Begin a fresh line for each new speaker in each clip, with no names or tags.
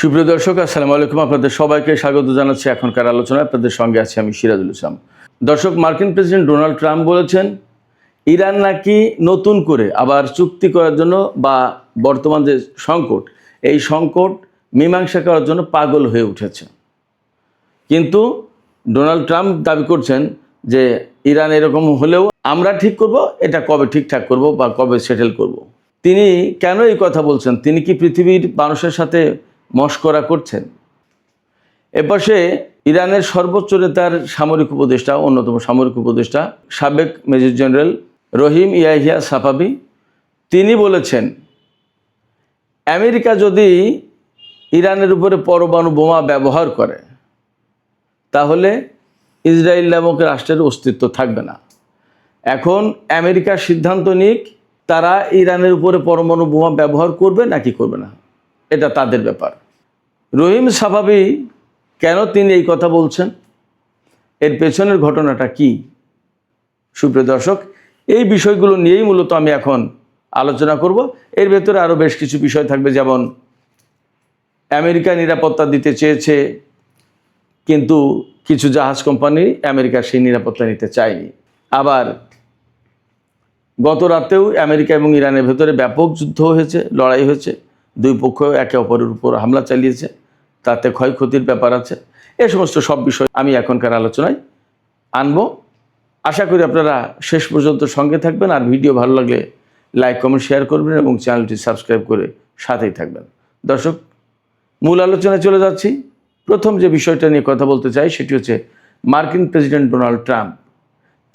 সুপ্রিয় দর্শক, আসসালামু আলাইকুম। আপনাদের সবাইকে স্বাগত জানাচ্ছি এখনকার আলোচনায়। আপনাদের সঙ্গে আছি আমি সিরাজুল ইসলাম। দর্শক, মার্কিন প্রেসিডেন্ট ডোনাল্ড ট্রাম্প বলেছেন ইরান নাকি নতুন করে আবার চুক্তি করার জন্য বা বর্তমান যে সংকট, এই সংকট মীমাংসা করার জন্য পাগল হয়ে উঠেছে। কিন্তু ডোনাল্ড ট্রাম্প দাবি করছেন যে ইরান এরকম হলেও আমরা ঠিক করব, এটা কবে ঠিকঠাক করব বা কবে সেটেল করব। তিনি কেন এই কথা বলছেন? তিনি কি পৃথিবীর মানুষের সাথে মশকরা করছেন? এপাশে ইরানের সর্বোচ্চ নেতার সামরিক উপদেষ্টা, অন্যতম সামরিক উপদেষ্টা সাবেক মেজর জেনারেল রহিম ইয়াহিয়া সাফাবি, তিনি বলেছেন আমেরিকা যদি ইরানের উপরে পরমাণু বোমা ব্যবহার করে তাহলে ইসরায়েল নামক রাষ্ট্রের অস্তিত্ব থাকবে না। এখন আমেরিকার সিদ্ধান্ত নিক তারা ইরানের উপরে পরমাণু বোমা ব্যবহার করবে নাকি করবে না, এটা তাদের ব্যাপার। রহিম সাফাবি কেন তিনি এই কথা বলছেন, এর পেছনের ঘটনাটা কি? সুপ্রিয় দর্শক, এই বিষয়গুলো নিয়েই মূলত আমি এখন আলোচনা করব। এর ভেতরে আরও বেশ কিছু বিষয় থাকবে, যেমন আমেরিকা নিরাপত্তা দিতে চেয়েছে কিন্তু কিছু জাহাজ কোম্পানি আমেরিকার সেই নিরাপত্তা নিতে চায়নি। আবার গত রাতেও আমেরিকা এবং ইরানের ভেতরে ব্যাপক যুদ্ধ হয়েছে, লড়াই হয়েছে, দুই পক্ষ একে অপরের উপর হামলা চালিয়েছে, তাতে ক্ষয়ক্ষতির ব্যাপার আছে। এই সমস্ত সব বিষয় আমি এখনকার আলোচনায় আনব। আশা করি আপনারা শেষ পর্যন্ত সঙ্গে থাকবেন, আর ভিডিও ভালো লাগলে লাইক কমেন্ট শেয়ার করবেন এবং চ্যানেলটি সাবস্ক্রাইব করে সাথেই থাকবেন। দর্শক, মূল আলোচনায় চলে যাচ্ছি। প্রথম যে বিষয়টা নিয়ে কথা বলতে চাই সেটি হচ্ছে মার্কিন প্রেসিডেন্ট ডোনাল্ড ট্রাম্প।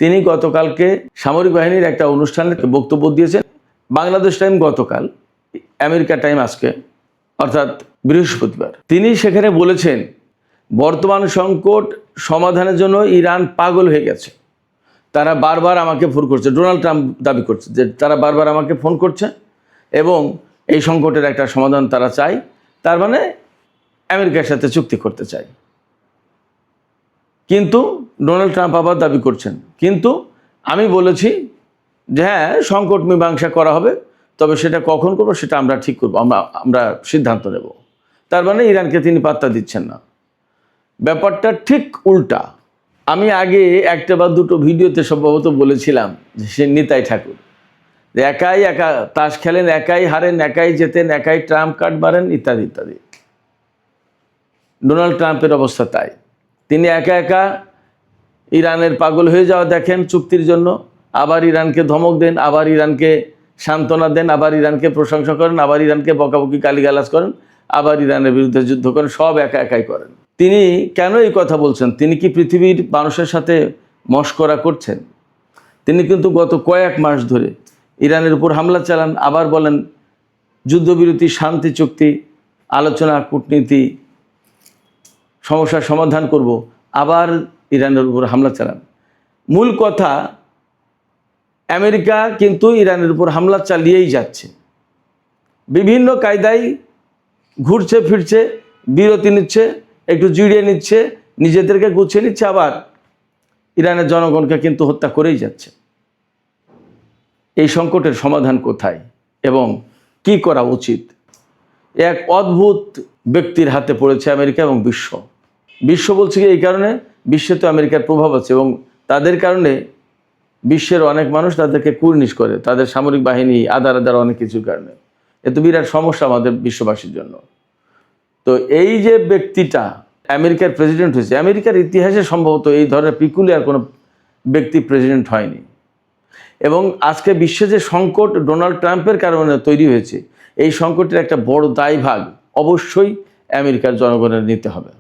তিনি গতকালকে সামরিক বাহিনীর একটা অনুষ্ঠানে বক্তব্য দিয়েছেন। বাংলাদেশ টাইম গতকাল, আমেরিকা টাইম আজকে, অর্থাৎ বৃহস্পতিবার। তিনি সেখানে বলেছেন বর্তমান সংকট সমাধানের জন্য ইরান পাগল হয়ে গেছে। তারা বারবার আমাকে ফোন করছে, ডোনাল্ড ট্রাম্প দাবি করছে যে তারা বারবার আমাকে ফোন করছে এবং এই সংকটের একটা সমাধান তারা চায়, তার মানে আমেরিকার সাথে চুক্তি করতে চায়। কিন্তু ডোনাল্ড ট্রাম্প আবার দাবি করছেন কিন্তু আমি বলেছি যে হ্যাঁ, সংকট মীমাংসা করা হবে, তবে সেটা কখন করবো সেটা আমরা ঠিক করবো, আমরা সিদ্ধান্ত নেব। তার মানে ইরানকে তিনি পাত্তা দিচ্ছেন না। ব্যাপারটা ঠিক উল্টা। আমি আগে একটা বা দুটো ভিডিওতে সম্ভবত বলেছিলাম যে সে নিতাই ঠাকুর, একাই একা তাস খেলেন, একাই হারেন, একাই জেতেন, একাই ট্রাম্প কার্ড মারেন, ইত্যাদি ইত্যাদি। ডোনাল্ড ট্রাম্পের অবস্থা তাই। তিনি একা একা ইরানের পাগল হয়ে যাওয়া দেখেন চুক্তির জন্য, আবার ইরানকে ধমক দেন, আবার ইরানকে সান্ত্বনা দেন, আবার ইরানকে প্রশংসা করেন, আবার ইরানকে বকাবকি গালিগালাজ করেন, আবার ইরানের বিরুদ্ধে যুদ্ধ করেন, সব একা একাই করেন। তিনি কেন এই কথা বলছেন? তিনি কি পৃথিবীর মানুষের সাথে মশকরা করছেন? তিনি কিন্তু গত কয়েক মাস ধরে ইরানের উপর হামলা চালান, আবার বলেন যুদ্ধবিরতি, শান্তি চুক্তি, আলোচনা, কূটনীতি, সমস্যার সমাধান করব, আবার ইরানের উপর হামলা চালান। মূল কথা, আমেরিকা কিন্তু ইরানের উপর হামলা চালিয়েই যাচ্ছে, বিভিন্ন কায়দায় ঘুরছে ফিরছে, বিরতি নিচ্ছে, একটু জিরিয়ে নিচ্ছে, নিজেদেরকে গুছিয়ে নিচ্ছে, আবার ইরানের জনগণকে কিন্তু হত্যা করেই যাচ্ছে। এই সংকটের সমাধান কোথায় এবং কি করা উচিত? এক অদ্ভুত ব্যক্তির হাতে পড়েছে আমেরিকা এবং বিশ্ব বলছে কি এই কারণে, বিশ্বে তো আমেরিকার প্রভাব আছে এবং তাদের কারণে বিশ্বের অনেক মানুষ তাদেরকে কুর্নিশ করে, তাদের সামরিক বাহিনী, আদার অনেক কিছুর কারণে। এ তো বিরাট সমস্যা আমাদের বিশ্ববাসীর জন্য। তো এই যে ব্যক্তিটা আমেরিকার প্রেসিডেন্ট হয়েছে, আমেরিকার ইতিহাসে সম্ভবত এই ধরনের পিকুলিয়ার কোনো ব্যক্তি প্রেসিডেন্ট হয়নি। এবং আজকে বিশ্বে যে সংকট ডোনাল্ড ট্রাম্পের কারণে তৈরি হয়েছে, এই সংকটের একটা বড় দায়ভাগ অবশ্যই আমেরিকার জনগণের নিতে হবে।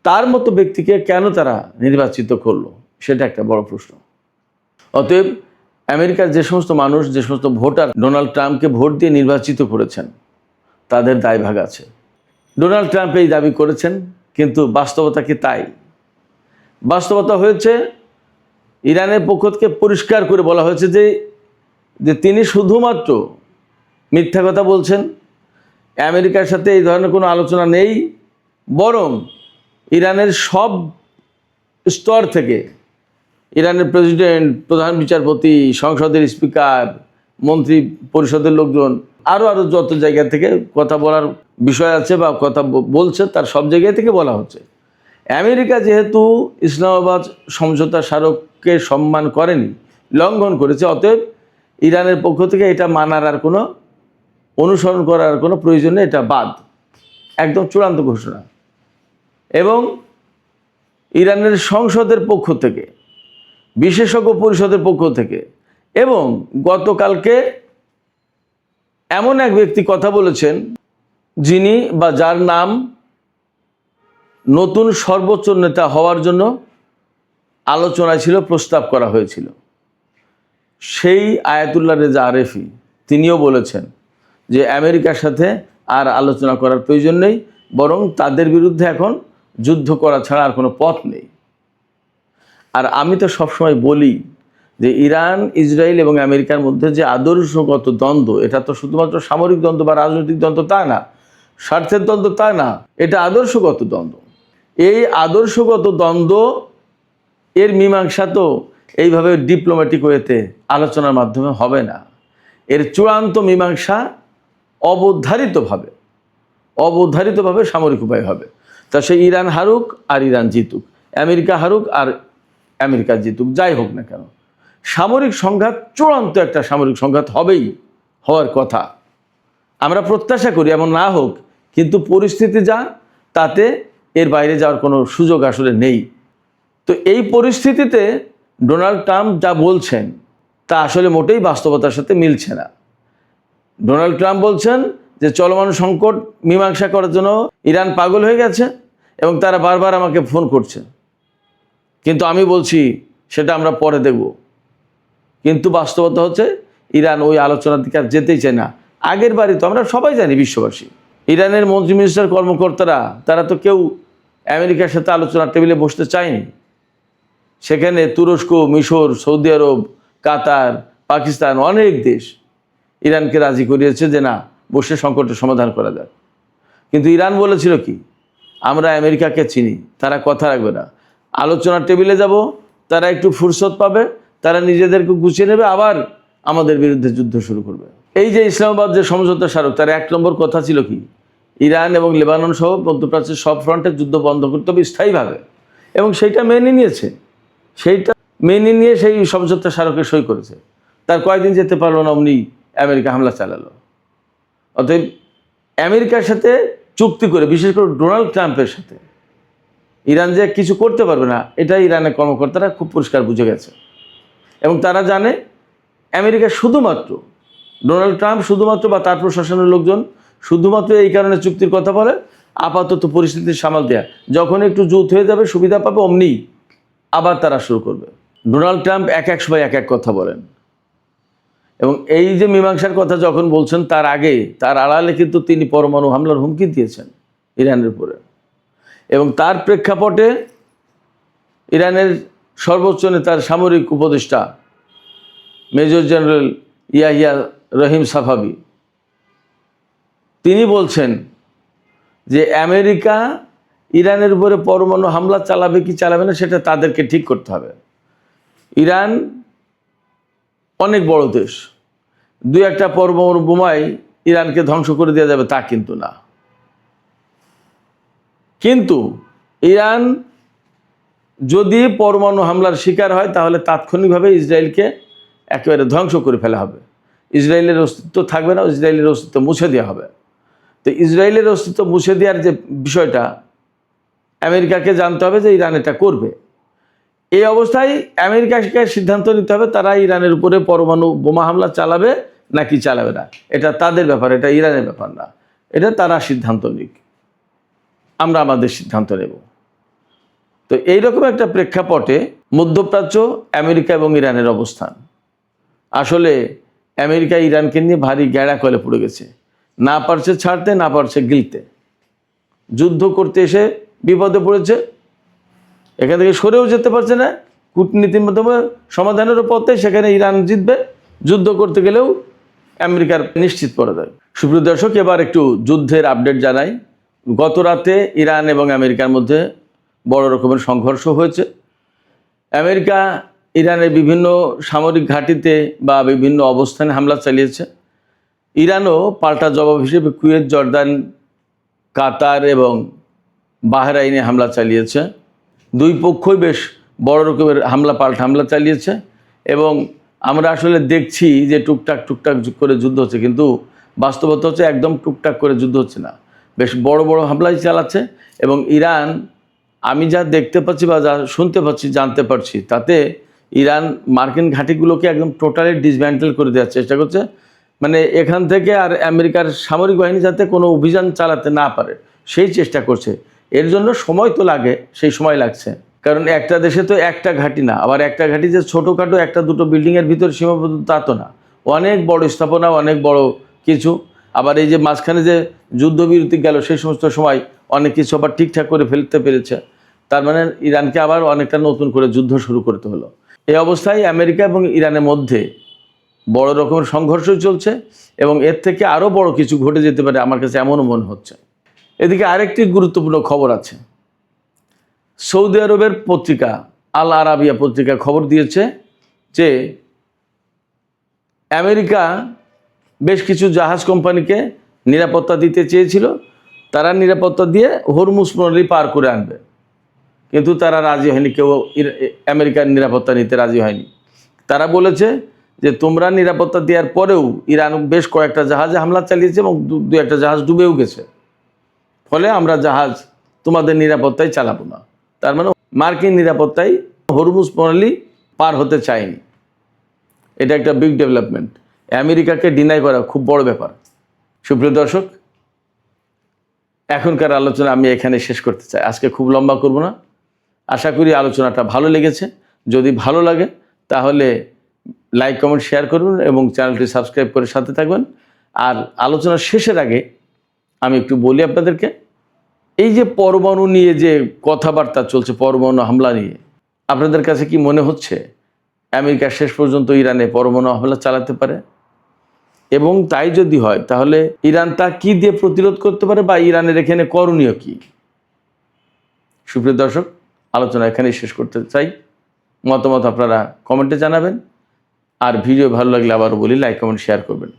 তার মতো ব্যক্তিকে কেন তারা নির্বাচিত করলো, সেটা একটা বড় প্রশ্ন। অতএব আমেরিকার যে সমস্ত মানুষ, যে সমস্ত ভোটার ডোনাল্ড ট্রাম্পকে ভোট দিয়ে নির্বাচিত করেছেন, তাদের দায়ভাগ আছে। ডোনাল্ড ট্রাম্প এই দাবি করেছেন, কিন্তু বাস্তবতা কি তাই? বাস্তবতা হয়েছে ইরানের পক্ষ থেকে পরিষ্কার করে বলা হয়েছে যে তিনি শুধুমাত্র মিথ্যা কথা বলছেন, আমেরিকার সাথে এই ধরনের কোনো আলোচনা নেই, বরং ইরানের সব স্তর থেকে, ইরানের প্রেসিডেন্ট, প্রধান বিচারপতি, সংসদের স্পিকার, মন্ত্রী পরিষদের লোকজন, আরও যত জায়গা থেকে কথা বলার বিষয় আছে বা কথা বলছে, তার সব জায়গা থেকে বলা হচ্ছে আমেরিকা যেহেতু ইসলামাবাদ সমঝোতা স্মারককে সম্মান করেনি, লঙ্ঘন করেছে, অতএব ইরানের পক্ষ থেকে এটা মানার আর কোনো অনুসরণ করার কোনো প্রয়োজন নেই, এটা বাদ, একদম চূড়ান্ত ঘোষণা। এবং ইরানের সংসদের পক্ষ থেকে, বিশেষজ্ঞ পরিষদের পক্ষ থেকে, এবং গতকালকে এমন এক ব্যক্তি কথা বলেছেন যিনি বা যার নাম নতুন সর্বোচ্চ নেতা হওয়ার জন্য আলোচনায় ছিল, প্রস্তাব করা হয়েছিল, সেই আয়াতুল্লাহ রেজা আরেফি তিনিও বলেছেন যে আমেরিকার সাথে আর আলোচনা করার প্রয়োজন নেই, বরং তাদের বিরুদ্ধে এখন যুদ্ধ করা ছাড়া আর কোনো পথ নেই। আর আমি তো সবসময় বলি যে ইরান, ইসরায়েল এবং আমেরিকার মধ্যে যে আদর্শগত দ্বন্দ্ব, এটা তো শুধুমাত্র সামরিক দ্বন্দ্ব বা রাজনৈতিক দ্বন্দ্ব তা না, স্বার্থের দ্বন্দ্ব তা না, এটা আদর্শগত দ্বন্দ্ব। এই আদর্শগত দ্বন্দ্ব এর মীমাংসা তো এইভাবে ডিপ্লোম্যাটিক ওয়েতে আলোচনার মাধ্যমে হবে না। এর চূড়ান্ত মীমাংসা অবধারিতভাবে সামরিক উপায় হবে। তা সে ইরান হারুক আর ইরান জিতুক, আমেরিকা হারুক আর আমেরিকা জিতুক, যাই হোক না কেন, সামরিক সংঘাত, চূড়ান্ত একটা সামরিক সংঘাত হবেই, হওয়ার কথা। আমরা প্রত্যাশা করি এমন না হোক, কিন্তু পরিস্থিতি যা, তাতে এর বাইরে যাওয়ার কোনো সুযোগ আসলে নেই। তো এই পরিস্থিতিতে ডোনাল্ড ট্রাম্প যা বলছেন তা আসলে মোটেই বাস্তবতার সাথে মিলছে না। ডোনাল্ড ট্রাম্প বলছেন যে চলমান সংকট মীমাংসা করার জন্য ইরান পাগল হয়ে গেছে এবং তারা বারবার আমাকে ফোন করছে, কিন্তু আমি বলছি সেটা আমরা পরে দেখব। কিন্তু বাস্তবতা হচ্ছে ইরান ওই আলোচনার দিকে আর যেতেই চায় না। আগের বারই তো আমরা সবাই জানি, বিশ্ববাসী, ইরানের মন্ত্রী মিনিস্টার কর্মকর্তারা তারা তো কেউ আমেরিকার সাথে আলোচনার টেবিলে বসতে চায়নি। সেখানে তুরস্ক, মিশর, সৌদি আরব, কাতার, পাকিস্তান, অনেক দেশ ইরানকে রাজি করিয়েছে যে না, বসে সংকটের সমাধান করা যায়। কিন্তু ইরান বলেছিল কি, আমরা আমেরিকাকে চিনি, তারা কথা রাখবে না, আলোচনার টেবিলে যাব, তারা একটু ফুরসত পাবে, তারা নিজেদেরকে গুছিয়ে নেবে, আবার আমাদের বিরুদ্ধে যুদ্ধ শুরু করবে। এই যে ইসলামাবাদ যে সমঝোতা স্মারক, তার 1 নম্বর কথা ছিল কি, ইরান এবং লেবানন সহ মধ্যপ্রাচ্যের সব ফ্রন্টে যুদ্ধ বন্ধ করতে হবে স্থায়ীভাবে, এবং সেইটা মেনে নিয়েছে। সেইটা মেনে নিয়ে সেই সমঝোতা স্মারকে সই করেছে। তার কয়েকদিন যেতে পারলো না, অমনি আমেরিকা হামলা চালালো। অতএব আমেরিকার সাথে চুক্তি করে, বিশেষ করে ডোনাল্ড ট্রাম্পের সাথে ইরান যে কিছু করতে পারবে না, এটা ইরানের কর্মকর্তারা খুব পরিষ্কার বুঝে গেছে। এবং তারা জানে আমেরিকা শুধুমাত্র, ডোনাল্ড ট্রাম্প শুধুমাত্র বা তার প্রশাসনের লোকজন শুধুমাত্র এই কারণে চুক্তির কথা বলে, আপাতত পরিস্থিতি সামাল দেয়া, যখন একটু জুত হয়ে যাবে, সুবিধা পাবে, অমনি আবার তারা শুরু করবে। ডোনাল্ড ট্রাম্প এক সময় এক কথা বলেন, এবং এই যে মীমাংসার কথা যখন বলছেন, তার আগে, তার আড়ালে কিন্তু তিনি পরমাণু হামলার হুমকি দিয়েছেন ইরানের উপরে। এবং তার প্রেক্ষাপটে ইরানের সর্বোচ্চ নেতার সামরিক উপদেষ্টা মেজর জেনারেল ইয়াহিয়া রহিম সাফাবি, তিনি বলছেন যে আমেরিকা ইরানের উপরে পরমাণু হামলা চালাবে কি চালাবে না, সেটা তাদেরকে ঠিক করতে হবে। ইরান অনেক বড় দেশ, 2-1টা পরমাণু বোমায় ইরানকে ধ্বংস করে দেওয়া যাবে তা কিন্তু না। কিন্তু ইরান যদি পরমাণু হামলার শিকার হয়, তাহলে তাৎক্ষণিকভাবে ইসরায়েলকে একেবারে ধ্বংস করে ফেলা হবে। ইসরায়েলের অস্তিত্ব থাকবে না, ইসরায়েলের অস্তিত্ব মুছে দেওয়া হবে। তো ইসরায়েলের অস্তিত্ব মুছে দেওয়ার যে বিষয়টা, আমেরিকাকে জানতে হবে যে ইরান এটা করবে। এই অবস্থায় আমেরিকাকে সিদ্ধান্ত নিতে হবে তারা ইরানের উপরে পরমাণু বোমা হামলা চালাবে নাকি চালাবে না। এটা তাদের ব্যাপার, এটা ইরানের ব্যাপার না। এটা তারা সিদ্ধান্ত নিক, আমরা আমাদের সিদ্ধান্ত নেব। তো এইরকম একটা প্রেক্ষাপটে মধ্যপ্রাচ্য, আমেরিকা এবং ইরানের অবস্থান, আসলে আমেরিকা ইরানকে নিয়ে ভারী গ্যাড়া কলে পড়ে গেছে। না পারছে ছাড়তে, না পারছে গিলতে। যুদ্ধ করতে এসে বিপদে পড়েছে, এখান থেকে সরেও যেতে পারছে না। কূটনীতির মাধ্যমে সমাধানের পথে সেখানে ইরান জিতবে, যুদ্ধ করতে গেলেও আমেরিকার নিশ্চিত পরাজয়। সুপ্রিয় দর্শক, এবার একটু যুদ্ধের আপডেট জানাই। গত রাতে ইরান এবং আমেরিকার মধ্যে বড় রকমের সংঘর্ষ হয়েছে। আমেরিকা ইরানের বিভিন্ন সামরিক ঘাঁটিতে বা বিভিন্ন অবস্থানে হামলা চালিয়েছে। ইরানও পাল্টা জবাব হিসেবে কুয়েত, জর্দান, কাতার এবং বাহরাইনে হামলা চালিয়েছে। দুই পক্ষই বেশ বড় রকমের পাল্টা হামলা চালিয়েছে এবং আমরা আসলে দেখছি যে টুকটাক করে যুদ্ধ হচ্ছে, কিন্তু বাস্তবতা হচ্ছে একদম টুকটাক করে যুদ্ধ হচ্ছে না, বেশ বড় বড় হামলাই চালাচ্ছে। এবং ইরান, আমি যা দেখতে পাচ্ছি বা যা শুনতে পাচ্ছি, জানতে পারছি, তাতে ইরান মার্কিন ঘাঁটিগুলোকে একদম টোটালি ডিসম্যান্টেল করে দেওয়ার চেষ্টা করছে। মানে এখান থেকে আর আমেরিকার সামরিক বাহিনী যাতে কোনো অভিযান চালাতে না পারে সেই চেষ্টা করছে। এর জন্য সময় তো লাগে, সেই সময় লাগছে, কারণ একটা দেশে তো একটা ঘাঁটি না, আবার একটা ঘাঁটি যে ছোটোখাটো একটা দুটো বিল্ডিংয়ের ভিতর সীমাবদ্ধ তা তো না, অনেক বড় স্থাপনা, অনেক বড় কিছু। আবার এই যে মাঝখানে যে যুদ্ধবিরতি গেল সেই সমস্ত সময় অনেক কিছু আবার ঠিকঠাক করে ফেলতে পেরেছে। তার মানে ইরানকে আবার অনেকটা নতুন করে যুদ্ধ শুরু করতে হলো। এই অবস্থায় আমেরিকা এবং ইরানের মধ্যে বড় রকমের সংঘর্ষ চলছে এবং এর থেকে আরও বড় কিছু ঘটে যেতে পারে, আমার কাছে এমনও মনে হচ্ছে। এদিকে আরেকটি গুরুত্বপূর্ণ খবর আছে। সৌদি আরবের পত্রিকা আল আরাবিয়া পত্রিকা খবর দিয়েছে যে আমেরিকা বেশ কিছু জাহাজ কোম্পানিকে নিরাপত্তা দিতে চেয়েছিল, তারা নিরাপত্তা দিয়ে হরমুজ প্রণালী পার করে আনবে, কিন্তু তারা রাজি হয়নি, কেউ আমেরিকার নিরাপত্তা নিতে রাজি হয়নি। তারা বলেছে যে তোমরা নিরাপত্তা দেওয়ার পরেও ইরান বেশ কয়েকটা জাহাজে হামলা চালিয়েছে এবং দু একটা জাহাজ ডুবেও গেছে, ফলে আমরা জাহাজ তোমাদের নিরাপত্তায় চালাবো না। তার মানে মার্কিন নিরাপত্তায় হরমুজ প্রণালী পার হতে চায়নি। এটা একটা বিগ ডেভেলপমেন্ট। আমেরিকাকে ডিনাই করা খুব বড় ব্যাপার। সুপ্রিয় দর্শক, এখনকার আলোচনা আমি এখানে শেষ করতে চাই, আজকে খুব লম্বা করব না। আশা করি আলোচনাটা ভালো লেগেছে। যদি ভালো লাগে তাহলে লাইক, কমেন্ট, শেয়ার করুন এবং চ্যানেলটি সাবস্ক্রাইব করে সাথে থাকবেন। আর আলোচনার শেষের আগে আমি একটু বলি আপনাদেরকে, এই যে পরমাণু নিয়ে যে কথাবার্তা চলছে, পরমাণু হামলা নিয়ে, আপনাদের কাছে কি মনে হচ্ছে আমেরিকা শেষ পর্যন্ত ইরানে পরমাণু হামলা চালাতে পারে? এবং তাই যদি হয় তাহলে ইরান তা কি দিয়ে প্রতিরোধ করতে পারে বা ইরানের এখানে করণীয় কি? সুপ্রিয় দর্শক, আলোচনা এখানেই শেষ করতে চাই। মতামত আপনারা কমেন্টে জানাবেন। আর ভিডিও ভালো লাগলে আবারও বলি লাইক, কমেন্ট, শেয়ার করবেন।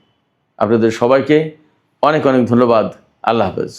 আপনাদের সবাইকে অনেক অনেক ধন্যবাদ। আল্লাহ হাফেজ।